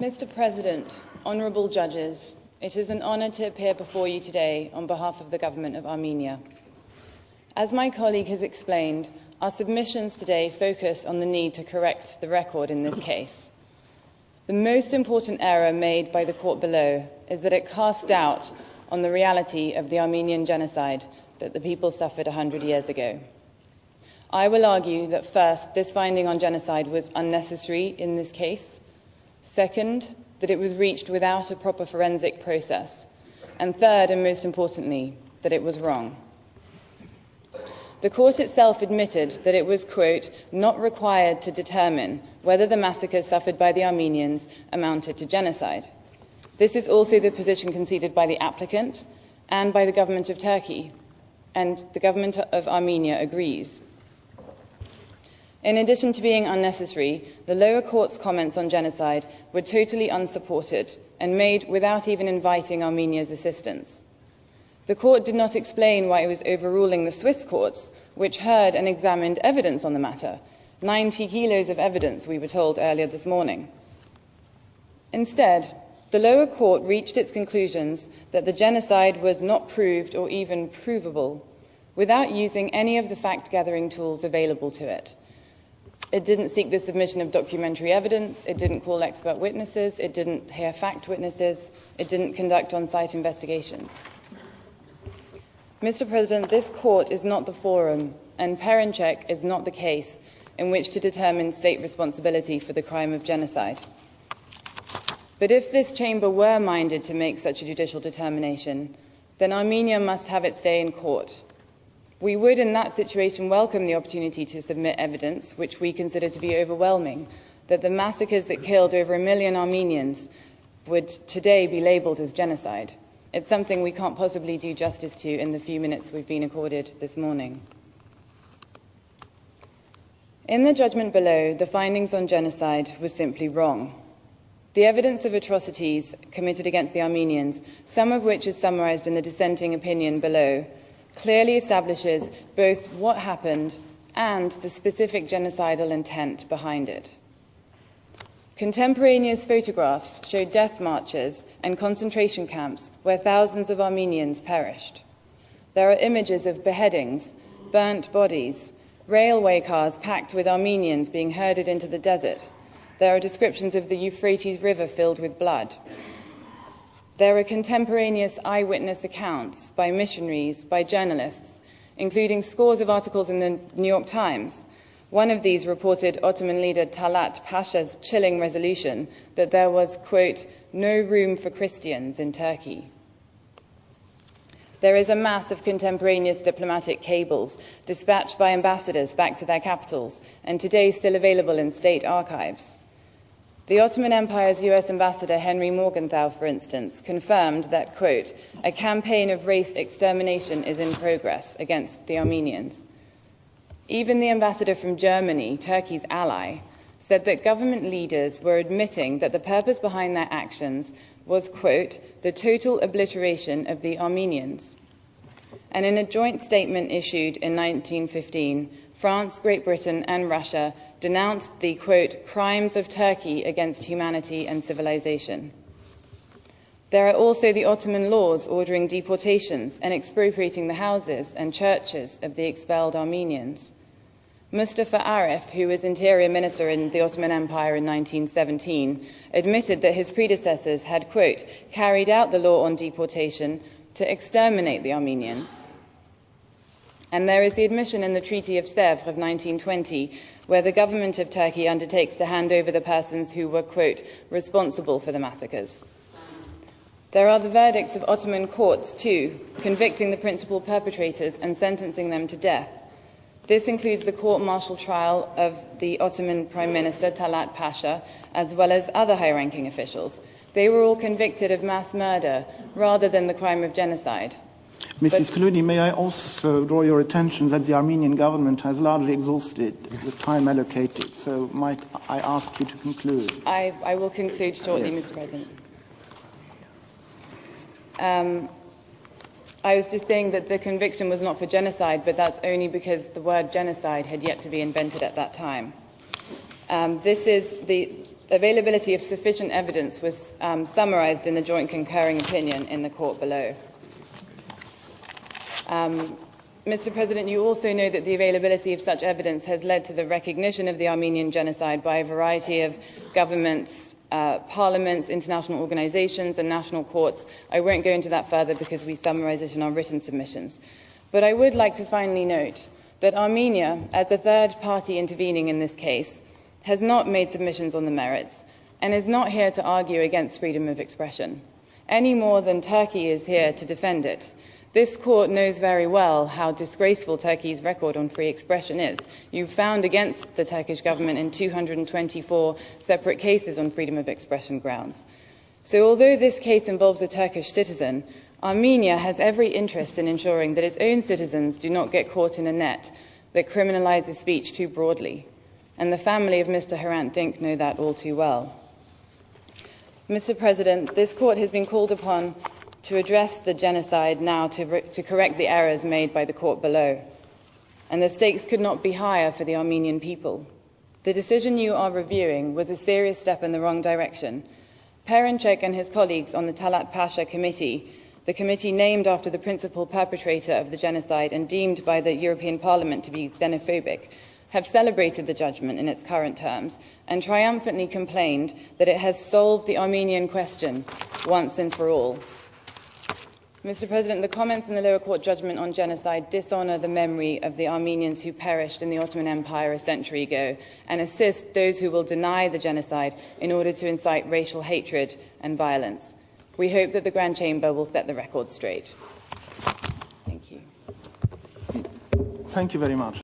Mr. President, honourable judges, it is an honour to appear before you today on behalf of the Government of Armenia. As my colleague has explained, our submissions today focus on the need to correct the record in this case. The most important error made by the court below is that it cast doubt on the reality of the Armenian genocide that the people suffered 100 years ago. I will argue that first, this finding on genocide was unnecessary in this case. Second, that it was reached without a proper forensic process. And third, and most importantly, that it was wrong. The court itself admitted that it was, quote, not required to determine whether the massacres suffered by the Armenians amounted to genocide. This is also the position conceded by the applicant and by the government of Turkey, and the government of Armenia agrees. In addition to being unnecessary, the lower court's comments on genocide were totally unsupported and made without even inviting Armenia's assistance. The court did not explain why it was overruling the Swiss courts, which heard and examined evidence on the matter, 90 kilos of evidence, we were told earlier this morning. Instead, the lower court reached its conclusions that the genocide was not proved or even provable without using any of the fact-gathering tools available to it. It didn't seek the submission of documentary evidence, it didn't call expert witnesses, it didn't hear fact witnesses, it didn't conduct on-site investigations. Mr. President, this court is not the forum, and Perinçek is not the case in which to determine state responsibility for the crime of genocide. But if this chamber were minded to make such a judicial determination, then Armenia must have its day in court. We would, in that situation, welcome the opportunity to submit evidence, which we consider to be overwhelming, that the massacres that killed over 1 million Armenians would today be labelled as genocide. It's something we can't possibly do justice to in the few minutes we've been accorded this morning. In the judgment below, the findings on genocide were simply wrong. The evidence of atrocities committed against the Armenians, some of which is summarised in the dissenting opinion below, clearly establishes both what happened and the specific genocidal intent behind it. Contemporaneous photographs show death marches and concentration camps where thousands of Armenians perished. There are images of beheadings, burnt bodies, railway cars packed with Armenians being herded into the desert. There are descriptions of the Euphrates River filled with blood. There are contemporaneous eyewitness accounts by missionaries, by journalists, including scores of articles in the New York Times. One of these reported Ottoman leader Talat Pasha's chilling resolution that there was, quote, no room for Christians in Turkey. There is a mass of contemporaneous diplomatic cables dispatched by ambassadors back to their capitals and today still available in state archives. The Ottoman Empire's US ambassador Henry Morgenthau, for instance, confirmed that, quote, a campaign of race extermination is in progress against the Armenians. Even the ambassador from Germany, Turkey's ally, said that government leaders were admitting that the purpose behind their actions was, quote, the total obliteration of the Armenians. And in a joint statement issued in 1915, France, Great Britain and Russia denounced the, quote, crimes of Turkey against humanity and civilization. There are also the Ottoman laws ordering deportations and expropriating the houses and churches of the expelled Armenians. Mustafa Arif, who was interior minister in the Ottoman Empire in 1917, admitted that his predecessors had, quote, carried out the law on deportation to exterminate the Armenians. And there is the admission in the Treaty of Sèvres of 1920, where the government of Turkey undertakes to hand over the persons who were, quote, responsible for the massacres. There are the verdicts of Ottoman courts, too, convicting the principal perpetrators and sentencing them to death. This includes the court-martial trial of the Ottoman Prime Minister Talat Pasha, as well as other high-ranking officials. They were all convicted of mass murder rather than the crime of genocide. Mrs. Clooney, may I also draw your attention that the Armenian government has largely exhausted the time allocated, so might I ask you to conclude? I will conclude shortly, yes. Mr. President. I was just saying that the conviction was not for genocide, but that's only because the word genocide had yet to be invented at that time. This is availability of sufficient evidence was summarised in the joint concurring opinion in the court below. Mr. President, you also know that the availability of such evidence has led to the recognition of the Armenian genocide by a variety of governments, parliaments, international organisations and national courts. I won't go into that further because we summarise it in our written submissions. But I would like to finally note that Armenia, as a third party intervening in this case, has not made submissions on the merits and is not here to argue against freedom of expression, any more than Turkey is here to defend it. This court knows very well how disgraceful Turkey's record on free expression is. You've found against the Turkish government in 224 separate cases on freedom of expression grounds. So although this case involves a Turkish citizen, Armenia has every interest in ensuring that its own citizens do not get caught in a net that criminalises speech too broadly. And the family of Mr. Hrant Dink know that all too well. Mr. President, this court has been called upon to address the genocide now to correct the errors made by the court below. And the stakes could not be higher for the Armenian people. The decision you are reviewing was a serious step in the wrong direction. Perinçek and his colleagues on the Talat Pasha Committee, the committee named after the principal perpetrator of the genocide and deemed by the European Parliament to be xenophobic, have celebrated the judgment in its current terms and triumphantly complained that it has solved the Armenian question once and for all. Mr. President, the comments in the lower court judgment on genocide dishonour the memory of the Armenians who perished in the Ottoman Empire a century ago and assist those who will deny the genocide in order to incite racial hatred and violence. We hope that the Grand Chamber will set the record straight. Thank you. Thank you very much.